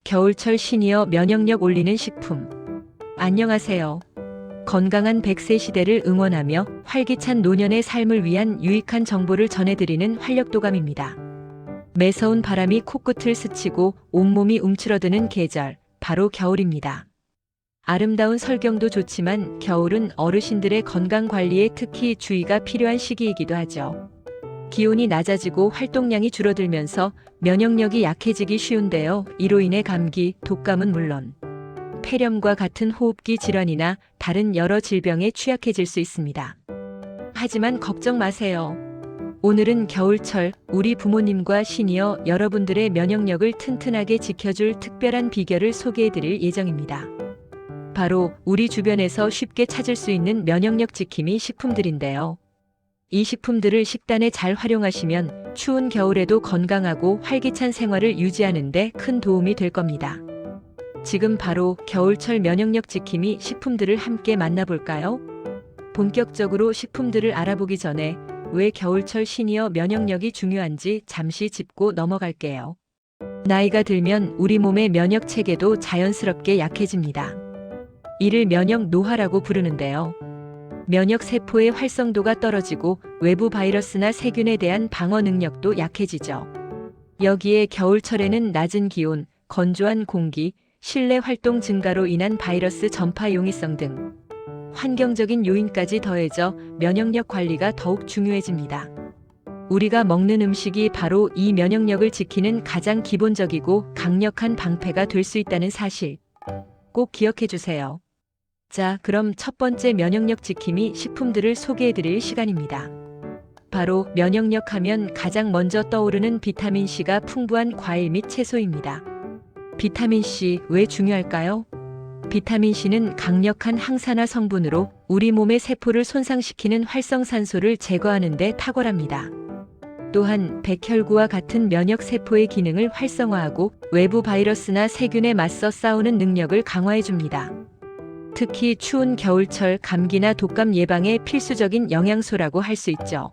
겨울철 시니어 면역력 올리는 식품. 안녕하세요. 건강한 100세 시대를 응원하며 활기찬 노년의 삶을 위한 유익한 정보를 전해드리는 활력도감입니다. 매서운 바람이 코끝을 스치고 온몸이 움츠러드는 계절, 바로 겨울입니다. 아름다운 설경도 좋지만 겨울은 어르신들의 건강 관리에 특히 주의가 필요한 시기이기도 하죠. 기온이 낮아지고 활동량이 줄어들면서 면역력이 약해지기 쉬운데요. 이로 인해 감기, 독감은 물론 폐렴과 같은 호흡기 질환이나 다른 여러 질병에 취약해질 수 있습니다. 하지만 걱정 마세요. 오늘은 겨울철 우리 부모님과 시니어 여러분들의 면역력을 튼튼하게 지켜줄 특별한 비결을 소개해드릴 예정입니다. 바로 우리 주변에서 쉽게 찾을 수 있는 면역력 지킴이 식품들인데요. 이 식품들을 식단에 잘 활용하시면 추운 겨울에도 건강하고 활기찬 생활을 유지하는 데 큰 도움이 될 겁니다. 지금 바로 겨울철 면역력 지킴이 식품들을 함께 만나볼까요? 본격적으로 식품들을 알아보기 전에 왜 겨울철 시니어 면역력이 중요한지 잠시 짚고 넘어갈게요. 나이가 들면 우리 몸의 면역 체계도 자연스럽게 약해집니다. 이를 면역 노화라고 부르는데요. 면역 세포의 활성도가 떨어지고 외부 바이러스나 세균에 대한 방어 능력도 약해지죠. 여기에 겨울철에는 낮은 기온, 건조한 공기, 실내 활동 증가로 인한 바이러스 전파 용이성 등 환경적인 요인까지 더해져 면역력 관리가 더욱 중요해집니다. 우리가 먹는 음식이 바로 이 면역력을 지키는 가장 기본적이고 강력한 방패가 될 수 있다는 사실 꼭 기억해 주세요. 자, 그럼 첫 번째 면역력 지킴이 식품들을 소개해드릴 시간입니다. 바로 면역력 하면 가장 먼저 떠오르는 비타민C가 풍부한 과일 및 채소입니다. 비타민C 왜 중요할까요? 비타민C는 강력한 항산화 성분으로 우리 몸의 세포를 손상시키는 활성산소를 제거하는 데 탁월합니다. 또한 백혈구와 같은 면역 세포의 기능을 활성화하고 외부 바이러스나 세균에 맞서 싸우는 능력을 강화해줍니다. 특히 추운 겨울철 감기나 독감 예방에 필수적인 영양소라고 할 수 있죠.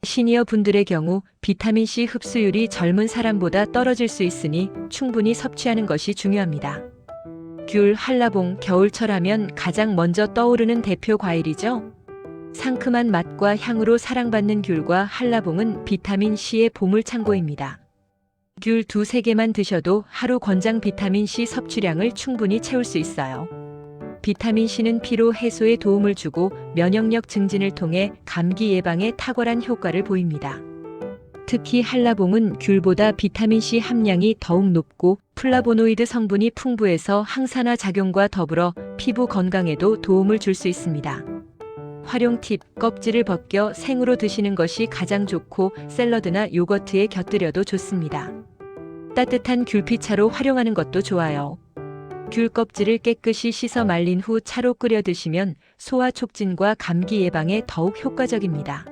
시니어 분들의 경우 비타민C 흡수율이 젊은 사람보다 떨어질 수 있으니 충분히 섭취하는 것이 중요합니다. 귤, 한라봉, 겨울철 하면 가장 먼저 떠오르는 대표 과일이죠. 상큼한 맛과 향으로 사랑받는 귤과 한라봉은 비타민C의 보물창고입니다. 귤 2-3개만 드셔도 하루 권장 비타민C 섭취량을 충분히 채울 수 있어요. 비타민C는 피로 해소에 도움을 주고 면역력 증진을 통해 감기 예방에 탁월한 효과를 보입니다. 특히 한라봉은 귤보다 비타민C 함량이 더욱 높고 플라보노이드 성분이 풍부해서 항산화 작용과 더불어 피부 건강에도 도움을 줄 수 있습니다. 활용 팁, 껍질을 벗겨 생으로 드시는 것이 가장 좋고 샐러드나 요거트에 곁들여도 좋습니다. 따뜻한 귤피차로 활용하는 것도 좋아요. 귤 껍질을 깨끗이 씻어 말린 후 차로 끓여 드시면 소화 촉진과 감기 예방에 더욱 효과적입니다.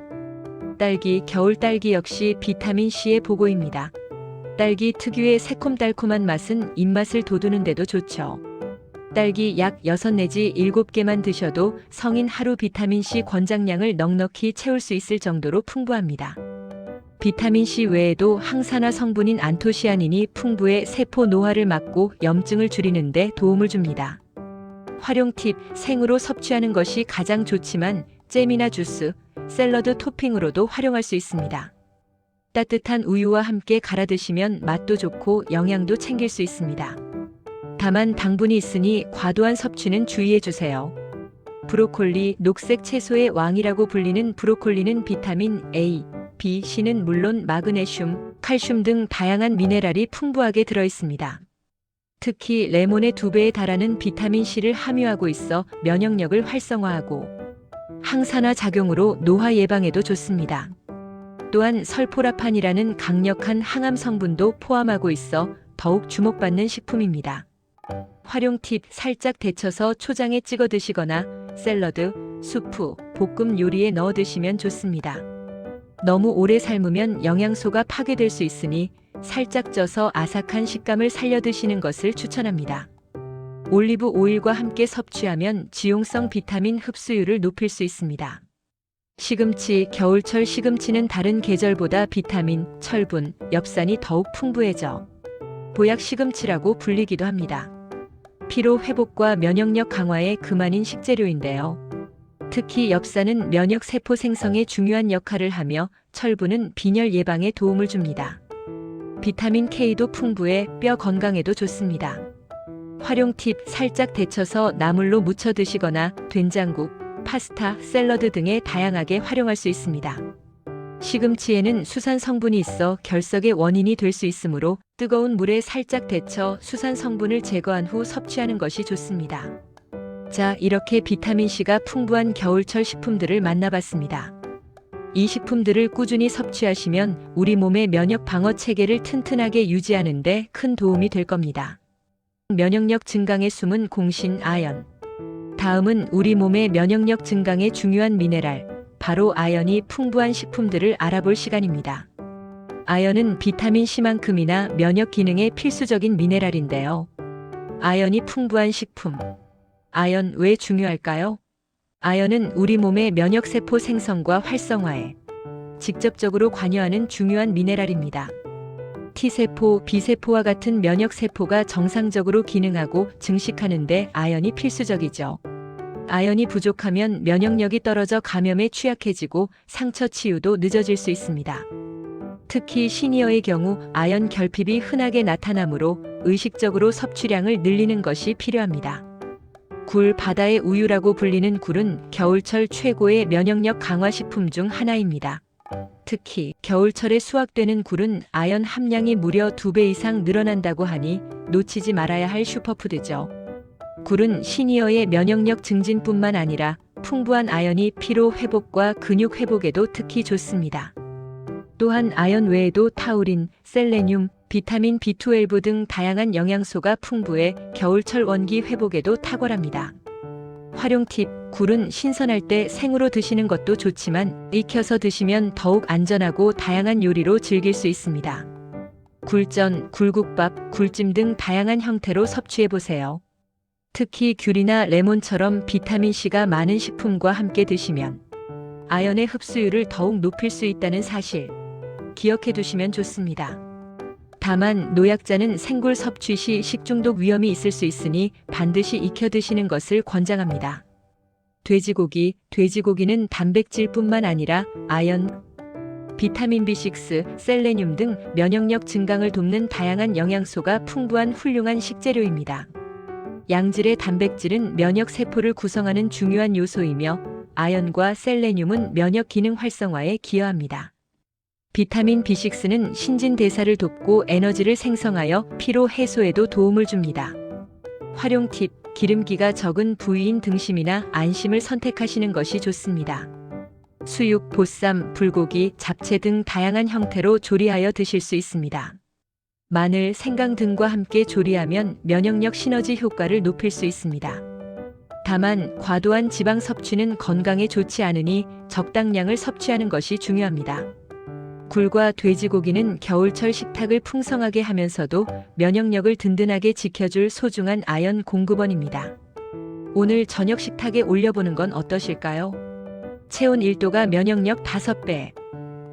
딸기, 겨울 딸기 역시 비타민C의 보고입니다. 딸기 특유의 새콤달콤한 맛은 입맛을 돋우는 데도 좋죠. 딸기 약 6 내지 7개만 드셔도 성인 하루 비타민C 권장량을 넉넉히 채울 수 있을 정도로 풍부합니다. 비타민C 외에도 항산화 성분인 안토시아닌이 풍부해 세포 노화를 막고 염증을 줄이는 데 도움을 줍니다. 활용 팁, 생으로 섭취하는 것이 가장 좋지만 잼이나 주스, 샐러드 토핑으로도 활용할 수 있습니다. 따뜻한 우유와 함께 갈아 드시면 맛도 좋고 영양도 챙길 수 있습니다. 다만 당분이 있으니 과도한 섭취는 주의해 주세요. 브로콜리, 녹색 채소의 왕이라고 불리는 브로콜리는 비타민 A, B, C는 물론 마그네슘, 칼슘 등 다양한 미네랄이 풍부하게 들어있습니다. 특히 레몬의 2배에 달하는 비타민C를 함유하고 있어 면역력을 활성화하고 항산화 작용으로 노화 예방에도 좋습니다. 또한 설포라판이라는 강력한 항암 성분도 포함하고 있어 더욱 주목받는 식품입니다. 활용 팁, 살짝 데쳐서 초장에 찍어 드시거나 샐러드, 수프, 볶음 요리에 넣어 드시면 좋습니다. 너무 오래 삶으면 영양소가 파괴될 수 있으니 살짝 쪄서 아삭한 식감을 살려 드시는 것을 추천합니다. 올리브 오일과 함께 섭취하면 지용성 비타민 흡수율을 높일 수 있습니다. 시금치, 겨울철 시금치는 다른 계절보다 비타민, 철분, 엽산이 더욱 풍부해져 보약 시금치라고 불리기도 합니다. 피로 회복과 면역력 강화에 그만인 식재료인데요. 특히 엽산은 면역 세포 생성에 중요한 역할을 하며 철분은 빈혈 예방에 도움을 줍니다. 비타민 K도 풍부해 뼈 건강에도 좋습니다. 활용 팁: 살짝 데쳐서 나물로 무쳐 드시거나 된장국, 파스타, 샐러드 등에 다양하게 활용할 수 있습니다. 시금치에는 수산 성분이 있어 결석의 원인이 될 수 있으므로 뜨거운 물에 살짝 데쳐 수산 성분을 제거한 후 섭취하는 것이 좋습니다. 자, 이렇게 비타민C가 풍부한 겨울철 식품들을 만나봤습니다. 이 식품들을 꾸준히 섭취하시면 우리 몸의 면역 방어 체계를 튼튼하게 유지하는 데 큰 도움이 될 겁니다. 면역력 증강에 숨은 공신 아연. 다음은 우리 몸의 면역력 증강에 중요한 미네랄, 바로 아연이 풍부한 식품들을 알아볼 시간입니다. 아연은 비타민C만큼이나 면역 기능에 필수적인 미네랄인데요. 아연이 풍부한 식품. 아연 왜 중요할까요? 아연은 우리 몸의 면역세포 생성과 활성화에 직접적으로 관여하는 중요한 미네랄입니다. T세포, B세포와 같은 면역세포가 정상적으로 기능하고 증식하는 데 아연이 필수적이죠. 아연이 부족하면 면역력이 떨어져 감염에 취약해지고 상처 치유도 늦어질 수 있습니다. 특히 시니어의 경우 아연 결핍이 흔하게 나타나므로 의식적으로 섭취량을 늘리는 것이 필요합니다. 굴, 바다의 우유라고 불리는 굴은 겨울철 최고의 면역력 강화 식품 중 하나입니다. 특히 겨울철에 수확되는 굴은 아연 함량이 무려 2배 이상 늘어난다고 하니 놓치지 말아야 할 슈퍼푸드죠. 굴은 시니어의 면역력 증진뿐만 아니라 풍부한 아연이 피로 회복과 근육 회복에도 특히 좋습니다. 또한 아연 외에도 타우린, 셀레늄, 비타민 B12 등 다양한 영양소가 풍부해 겨울철 원기 회복에도 탁월합니다. 활용 팁: 굴은 신선할 때 생으로 드시는 것도 좋지만 익혀서 드시면 더욱 안전하고 다양한 요리로 즐길 수 있습니다. 굴전, 굴국밥, 굴찜 등 다양한 형태로 섭취해보세요. 특히 귤이나 레몬처럼 비타민C가 많은 식품과 함께 드시면 아연의 흡수율을 더욱 높일 수 있다는 사실 기억해 두시면 좋습니다. 다만 노약자는 생굴 섭취 시 식중독 위험이 있을 수 있으니 반드시 익혀 드시는 것을 권장합니다. 돼지고기는 단백질뿐만 아니라 아연, 비타민 B6, 셀레늄 등 면역력 증강을 돕는 다양한 영양소가 풍부한 훌륭한 식재료입니다. 양질의 단백질은 면역 세포를 구성하는 중요한 요소이며 아연과 셀레늄은 면역 기능 활성화에 기여합니다. 비타민 B6는 신진대사를 돕고 에너지를 생성하여 피로 해소에도 도움을 줍니다. 활용 팁: 기름기가 적은 부위인 등심이나 안심을 선택하시는 것이 좋습니다. 수육, 보쌈, 불고기, 잡채 등 다양한 형태로 조리하여 드실 수 있습니다. 마늘, 생강 등과 함께 조리하면 면역력 시너지 효과를 높일 수 있습니다. 다만 과도한 지방 섭취는 건강에 좋지 않으니 적당량을 섭취하는 것이 중요합니다. 굴과 돼지고기는 겨울철 식탁을 풍성하게 하면서도 면역력을 든든하게 지켜줄 소중한 아연 공급원입니다. 오늘 저녁 식탁에 올려보는 건 어떠실까요? 체온 1도가 면역력 5배,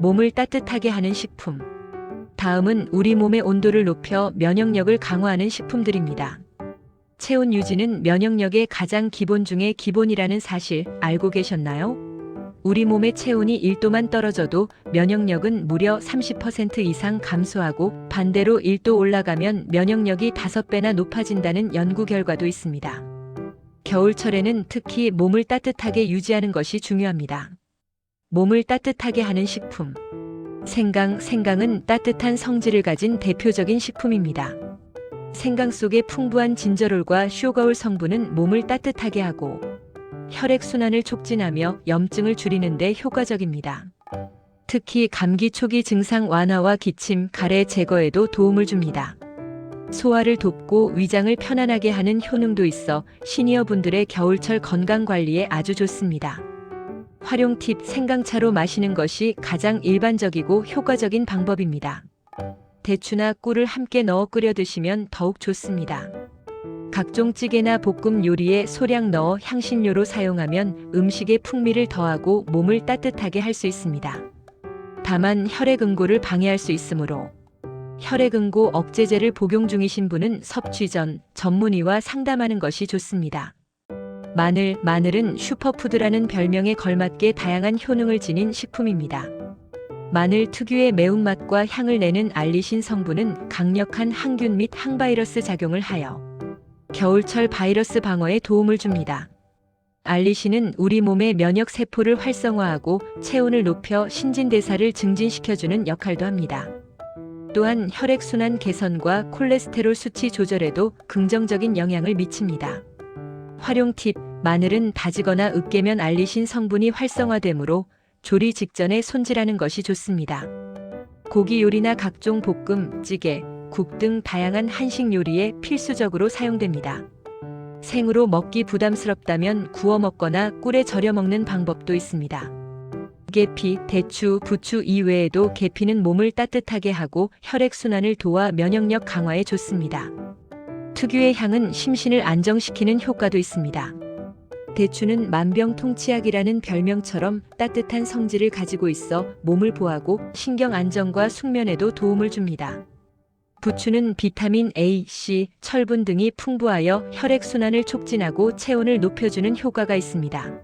몸을 따뜻하게 하는 식품. 다음은 우리 몸의 온도를 높여 면역력을 강화하는 식품들입니다. 체온 유지는 면역력의 가장 기본 중의 기본이라는 사실 알고 계셨나요? 우리 몸의 체온이 1도만 떨어져도 면역력은 무려 30% 이상 감소하고 반대로 1도 올라가면 면역력이 5배나 높아진다는 연구 결과도 있습니다. 겨울철에는 특히 몸을 따뜻하게 유지하는 것이 중요합니다. 몸을 따뜻하게 하는 식품. 생강은 따뜻한 성질을 가진 대표적인 식품입니다. 생강 속의 풍부한 진저롤과 쇼가올 성분은 몸을 따뜻하게 하고 혈액순환을 촉진하며 염증을 줄이는 데 효과적입니다. 특히 감기 초기 증상 완화와 기침, 가래 제거에도 도움을 줍니다. 소화를 돕고 위장을 편안하게 하는 효능도 있어 시니어분들의 겨울철 건강관리에 아주 좋습니다. 활용 팁: 생강차로 마시는 것이 가장 일반적이고 효과적인 방법입니다. 대추나 꿀을 함께 넣어 끓여 드시면 더욱 좋습니다. 각종 찌개나 볶음 요리에 소량 넣어 향신료로 사용하면 음식의 풍미를 더하고 몸을 따뜻하게 할 수 있습니다. 다만 혈액 응고를 방해할 수 있으므로 혈액응고 억제제를 복용 중이신 분은 섭취 전 전문의와 상담하는 것이 좋습니다. 마늘은 슈퍼푸드라는 별명에 걸맞게 다양한 효능을 지닌 식품입니다. 마늘 특유의 매운맛과 향을 내는 알리신 성분은 강력한 항균 및 항바이러스 작용을 하여 겨울철 바이러스 방어에 도움을 줍니다. 알리신은 우리 몸의 면역 세포를 활성화하고 체온을 높여 신진대사를 증진시켜주는 역할도 합니다. 또한 혈액순환 개선과 콜레스테롤 수치 조절에도 긍정적인 영향을 미칩니다. 활용 팁: 마늘은 다지거나 으깨면 알리신 성분이 활성화되므로 조리 직전에 손질하는 것이 좋습니다. 고기 요리나 각종 볶음, 찌개, 국 등 다양한 한식 요리에 필수적으로 사용됩니다. 생으로 먹기 부담스럽다면 구워 먹거나 꿀에 절여 먹는 방법도 있습니다. 계피, 대추, 부추 이외에도 계피는 몸을 따뜻하게 하고 혈액순환을 도와 면역력 강화에 좋습니다. 특유의 향은 심신을 안정시키는 효과도 있습니다. 대추는 만병통치약이라는 별명처럼 따뜻한 성질을 가지고 있어 몸을 보호하고 신경 안정과 숙면에도 도움을 줍니다. 부추는 비타민 A, C, 철분 등이 풍부하여 혈액순환을 촉진하고 체온을 높여주는 효과가 있습니다.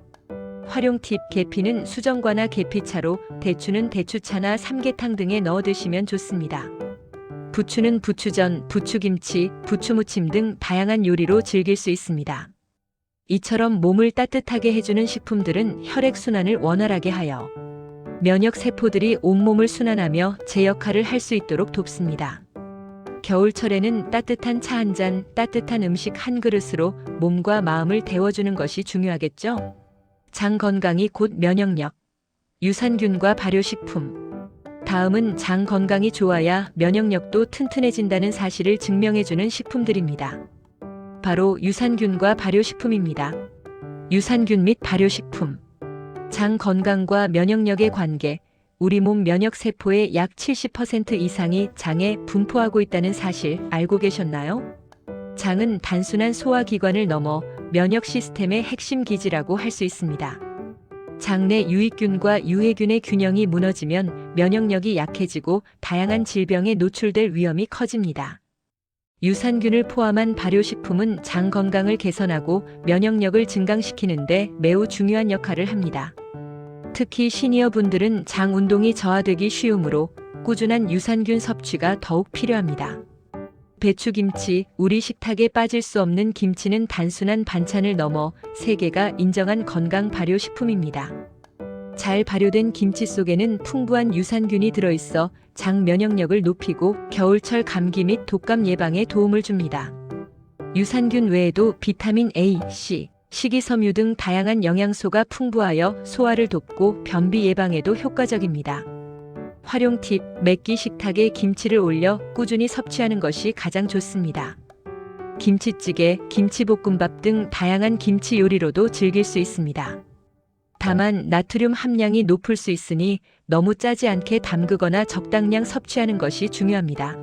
활용 팁: 계피는 수정과나 계피차로, 대추는 대추차나 삼계탕 등에 넣어 드시면 좋습니다. 부추는 부추전, 부추김치, 부추무침 등 다양한 요리로 즐길 수 있습니다. 이처럼 몸을 따뜻하게 해주는 식품들은 혈액순환을 원활하게 하여 면역세포들이 온몸을 순환하며 제 역할을 할 수 있도록 돕습니다. 겨울철에는 따뜻한 차 한 잔, 따뜻한 음식 한 그릇으로 몸과 마음을 데워주는 것이 중요하겠죠? 장 건강이 곧 면역력. 유산균과 발효식품. 다음은 장 건강이 좋아야 면역력도 튼튼해진다는 사실을 증명해주는 식품들입니다. 바로 유산균과 발효식품입니다. 유산균 및 발효식품. 장 건강과 면역력의 관계. 우리 몸 면역세포의 약 70% 이상이 장에 분포하고 있다는 사실 알고 계셨나요? 장은 단순한 소화기관을 넘어 면역 시스템의 핵심 기지라고 할 수 있습니다. 장내 유익균과 유해균의 균형이 무너지면 면역력이 약해지고 다양한 질병에 노출될 위험이 커집니다. 유산균을 포함한 발효식품은 장 건강을 개선하고 면역력을 증강시키는 데 매우 중요한 역할을 합니다. 특히 시니어 분들은 장 운동이 저하되기 쉬우므로 꾸준한 유산균 섭취가 더욱 필요합니다. 배추김치. 우리 식탁에 빠질 수 없는 김치는 단순한 반찬을 넘어 세계가 인정한 건강 발효식품입니다. 잘 발효된 김치 속에는 풍부한 유산균이 들어있어 장 면역력을 높이고 겨울철 감기 및 독감 예방에 도움을 줍니다. 유산균 외에도 비타민 A, C, 식이섬유 등 다양한 영양소가 풍부하여 소화를 돕고 변비 예방에도 효과적입니다. 활용 팁: 매끼 식탁에 김치를 올려 꾸준히 섭취하는 것이 가장 좋습니다. 김치찌개, 김치볶음밥 등 다양한 김치 요리로도 즐길 수 있습니다. 다만 나트륨 함량이 높을 수 있으니 너무 짜지 않게 담그거나 적당량 섭취하는 것이 중요합니다.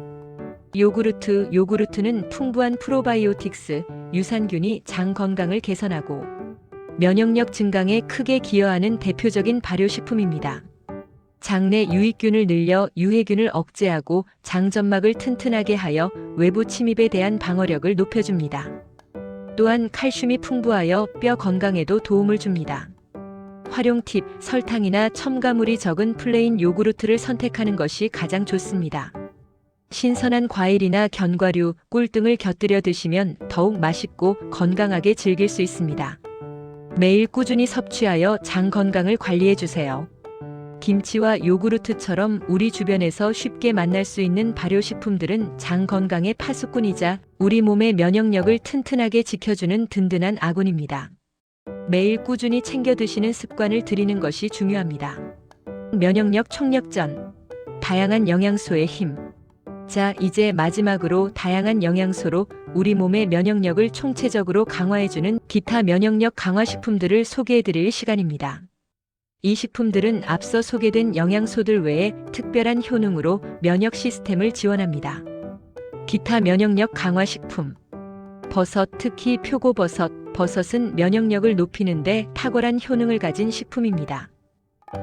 요구르트는 풍부한 프로바이오틱스, 유산균이 장 건강을 개선하고 면역력 증강에 크게 기여하는 대표적인 발효식품입니다. 장내 유익균을 늘려 유해균을 억제하고 장점막을 튼튼하게 하여 외부 침입에 대한 방어력을 높여줍니다. 또한 칼슘이 풍부하여 뼈 건강에도 도움을 줍니다. 활용 팁: 설탕이나 첨가물이 적은 플레인 요구르트를 선택하는 것이 가장 좋습니다. 신선한 과일이나 견과류, 꿀 등을 곁들여 드시면 더욱 맛있고 건강하게 즐길 수 있습니다. 매일 꾸준히 섭취하여 장 건강을 관리해 주세요. 김치와 요구르트처럼 우리 주변에서 쉽게 만날 수 있는 발효식품들은 장 건강의 파수꾼이자 우리 몸의 면역력을 튼튼하게 지켜주는 든든한 아군입니다. 매일 꾸준히 챙겨 드시는 습관을 들이는 것이 중요합니다. 면역력 총력전. 다양한 영양소의 힘. 자, 이제 마지막으로 다양한 영양소로 우리 몸의 면역력을 총체적으로 강화해주는 기타 면역력 강화식품들을 소개해드릴 시간입니다. 이 식품들은 앞서 소개된 영양소들 외에 특별한 효능으로 면역 시스템을 지원합니다. 기타 면역력 강화식품. 버섯, 특히 표고버섯. 버섯은 면역력을 높이는 데 탁월한 효능을 가진 식품입니다.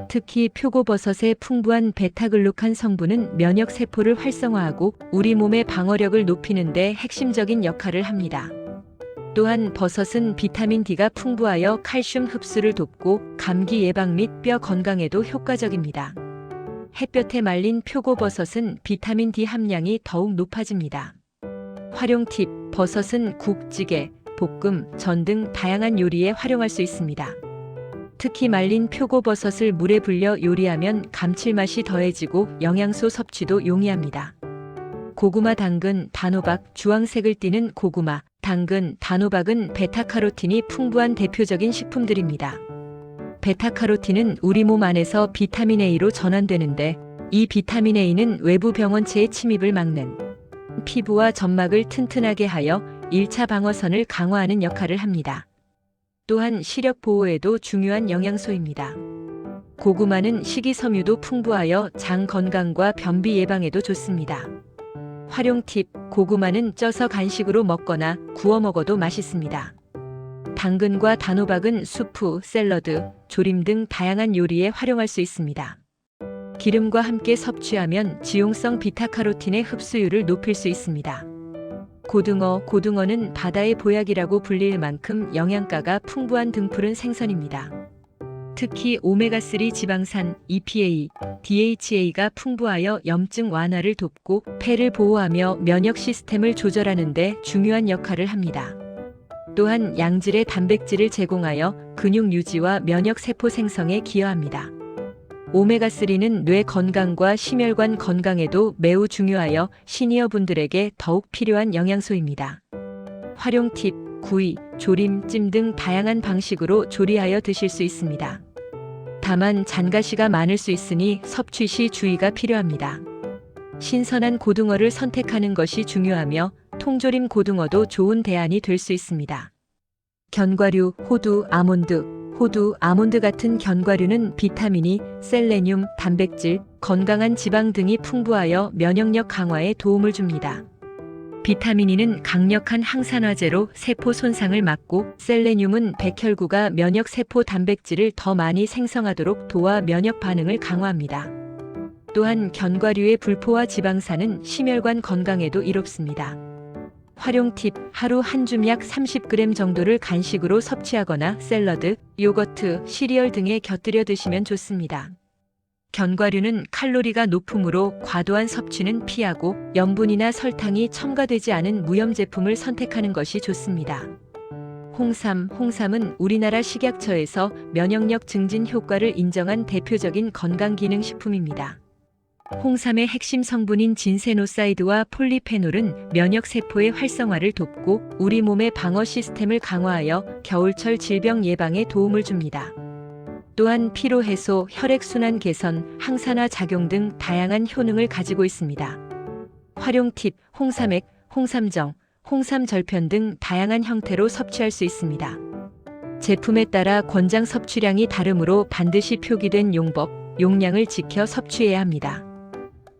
특히 표고버섯의 풍부한 베타글루칸 성분은 면역 세포를 활성화하고 우리 몸의 방어력을 높이는 데 핵심적인 역할을 합니다. 또한 버섯은 비타민 D가 풍부하여 칼슘 흡수를 돕고 감기 예방 및 뼈 건강에도 효과적입니다. 햇볕에 말린 표고버섯은 비타민 D 함량이 더욱 높아집니다. 활용 팁: 버섯은 국, 찌개, 볶음, 전 등 다양한 요리에 활용할 수 있습니다. 특히 말린 표고버섯을 물에 불려 요리하면 감칠맛이 더해지고 영양소 섭취도 용이합니다. 고구마, 당근, 단호박, 주황색을 띠는 고구마, 당근, 단호박은 베타카로틴이 풍부한 대표적인 식품들입니다. 베타카로틴은 우리 몸 안에서 비타민 A로 전환되는데, 이 비타민 A는 외부 병원체의 침입을 막는 피부와 점막을 튼튼하게 하여 1차 방어선을 강화하는 역할을 합니다. 또한 시력 보호에도 중요한 영양소입니다. 고구마는 식이섬유도 풍부하여 장 건강과 변비 예방에도 좋습니다. 활용 팁: 고구마는 쪄서 간식으로 먹거나 구워 먹어도 맛있습니다. 당근과 단호박은 수프, 샐러드, 조림 등 다양한 요리에 활용할 수 있습니다. 기름과 함께 섭취하면 지용성 베타카로틴의 흡수율을 높일 수 있습니다. 고등어는 바다의 보약이라고 불릴 만큼 영양가가 풍부한 등푸른 생선입니다. 특히 오메가3 지방산, EPA, DHA가 풍부하여 염증 완화를 돕고 폐를 보호하며 면역 시스템을 조절하는 데 중요한 역할을 합니다. 또한 양질의 단백질을 제공하여 근육 유지와 면역 세포 생성에 기여합니다. 오메가3는 뇌 건강과 심혈관 건강에도 매우 중요하여 시니어 분들에게 더욱 필요한 영양소입니다. 활용 팁: 구이, 조림, 찜 등 다양한 방식으로 조리하여 드실 수 있습니다. 다만 잔가시가 많을 수 있으니 섭취 시 주의가 필요합니다. 신선한 고등어를 선택하는 것이 중요하며 통조림 고등어도 좋은 대안이 될 수 있습니다. 견과류, 호두, 아몬드 같은 견과류는 비타민이, 셀레늄, 단백질, 건강한 지방 등이 풍부하여 면역력 강화에 도움을 줍니다. 비타민 E는 강력한 항산화제로 세포 손상을 막고, 셀레늄은 백혈구가 면역 세포 단백질을 더 많이 생성하도록 도와 면역 반응을 강화합니다. 또한 견과류의 불포화 지방산은 심혈관 건강에도 이롭습니다. 활용 팁: 하루 한 줌 약 30g 정도를 간식으로 섭취하거나 샐러드, 요거트, 시리얼 등에 곁들여 드시면 좋습니다. 견과류는 칼로리가 높으므로 과도한 섭취는 피하고 염분이나 설탕이 첨가되지 않은 무염 제품을 선택하는 것이 좋습니다. 홍삼은 우리나라 식약처에서 면역력 증진 효과를 인정한 대표적인 건강기능식품입니다. 홍삼의 핵심 성분인 진세노사이드와 폴리페놀은 면역 세포의 활성화를 돕고 우리 몸의 방어 시스템을 강화하여 겨울철 질병 예방에 도움을 줍니다. 또한 피로 해소, 혈액순환 개선, 항산화 작용 등 다양한 효능을 가지고 있습니다. 활용 팁: 홍삼액, 홍삼정, 홍삼절편 등 다양한 형태로 섭취할 수 있습니다. 제품에 따라 권장 섭취량이 다르므로 반드시 표기된 용량을 지켜 섭취해야 합니다.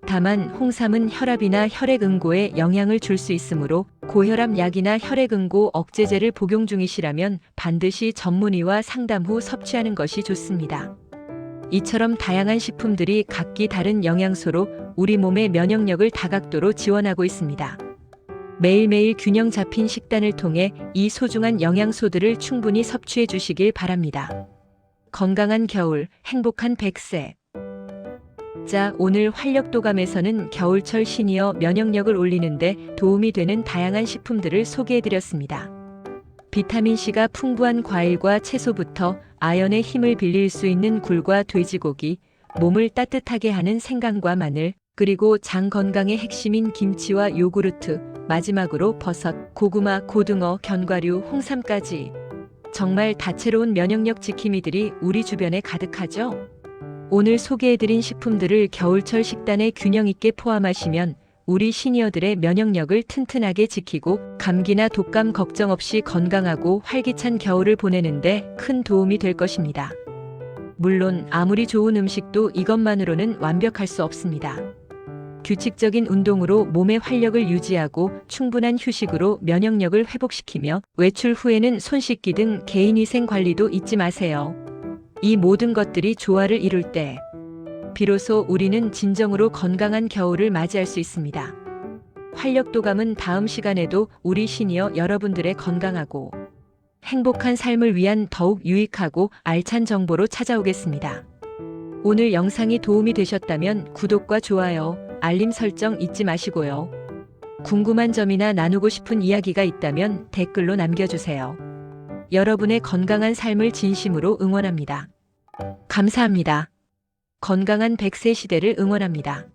다만 홍삼은 혈압이나 혈액응고에 영향을 줄 수 있으므로 고혈압 약이나 혈액응고 억제제를 복용 중이시라면 반드시 전문의와 상담 후 섭취하는 것이 좋습니다. 이처럼 다양한 식품들이 각기 다른 영양소로 우리 몸의 면역력을 다각도로 지원하고 있습니다. 매일매일 균형 잡힌 식단을 통해 이 소중한 영양소들을 충분히 섭취해 주시길 바랍니다. 건강한 겨울, 행복한 100세. 자, 오늘 활력도감에서는 겨울철 시니어 면역력을 올리는데 도움이 되는 다양한 식품들을 소개해드렸습니다. 비타민C가 풍부한 과일과 채소부터 아연의 힘을 빌릴 수 있는 굴과 돼지고기, 몸을 따뜻하게 하는 생강과 마늘, 그리고 장 건강의 핵심인 김치와 요구르트, 마지막으로 버섯, 고구마, 고등어, 견과류, 홍삼까지. 정말 다채로운 면역력 지킴이들이 우리 주변에 가득하죠? 오늘 소개해드린 식품들을 겨울철 식단에 균형 있게 포함하시면 우리 시니어들의 면역력을 튼튼하게 지키고 감기나 독감 걱정 없이 건강하고 활기찬 겨울을 보내는데 큰 도움이 될 것입니다. 물론 아무리 좋은 음식도 이것만으로는 완벽할 수 없습니다. 규칙적인 운동으로 몸의 활력을 유지하고 충분한 휴식으로 면역력을 회복시키며 외출 후에는 손 씻기 등 개인위생 관리도 잊지 마세요. 이 모든 것들이 조화를 이룰 때 비로소 우리는 진정으로 건강한 겨울을 맞이할 수 있습니다. 활력도감은 다음 시간에도 우리 시니어 여러분들의 건강하고 행복한 삶을 위한 더욱 유익하고 알찬 정보로 찾아오겠습니다. 오늘 영상이 도움이 되셨다면 구독과 좋아요, 알림 설정 잊지 마시고요. 궁금한 점이나 나누고 싶은 이야기가 있다면 댓글로 남겨주세요. 여러분의 건강한 삶을 진심으로 응원합니다. 감사합니다. 건강한 100세 시대를 응원합니다.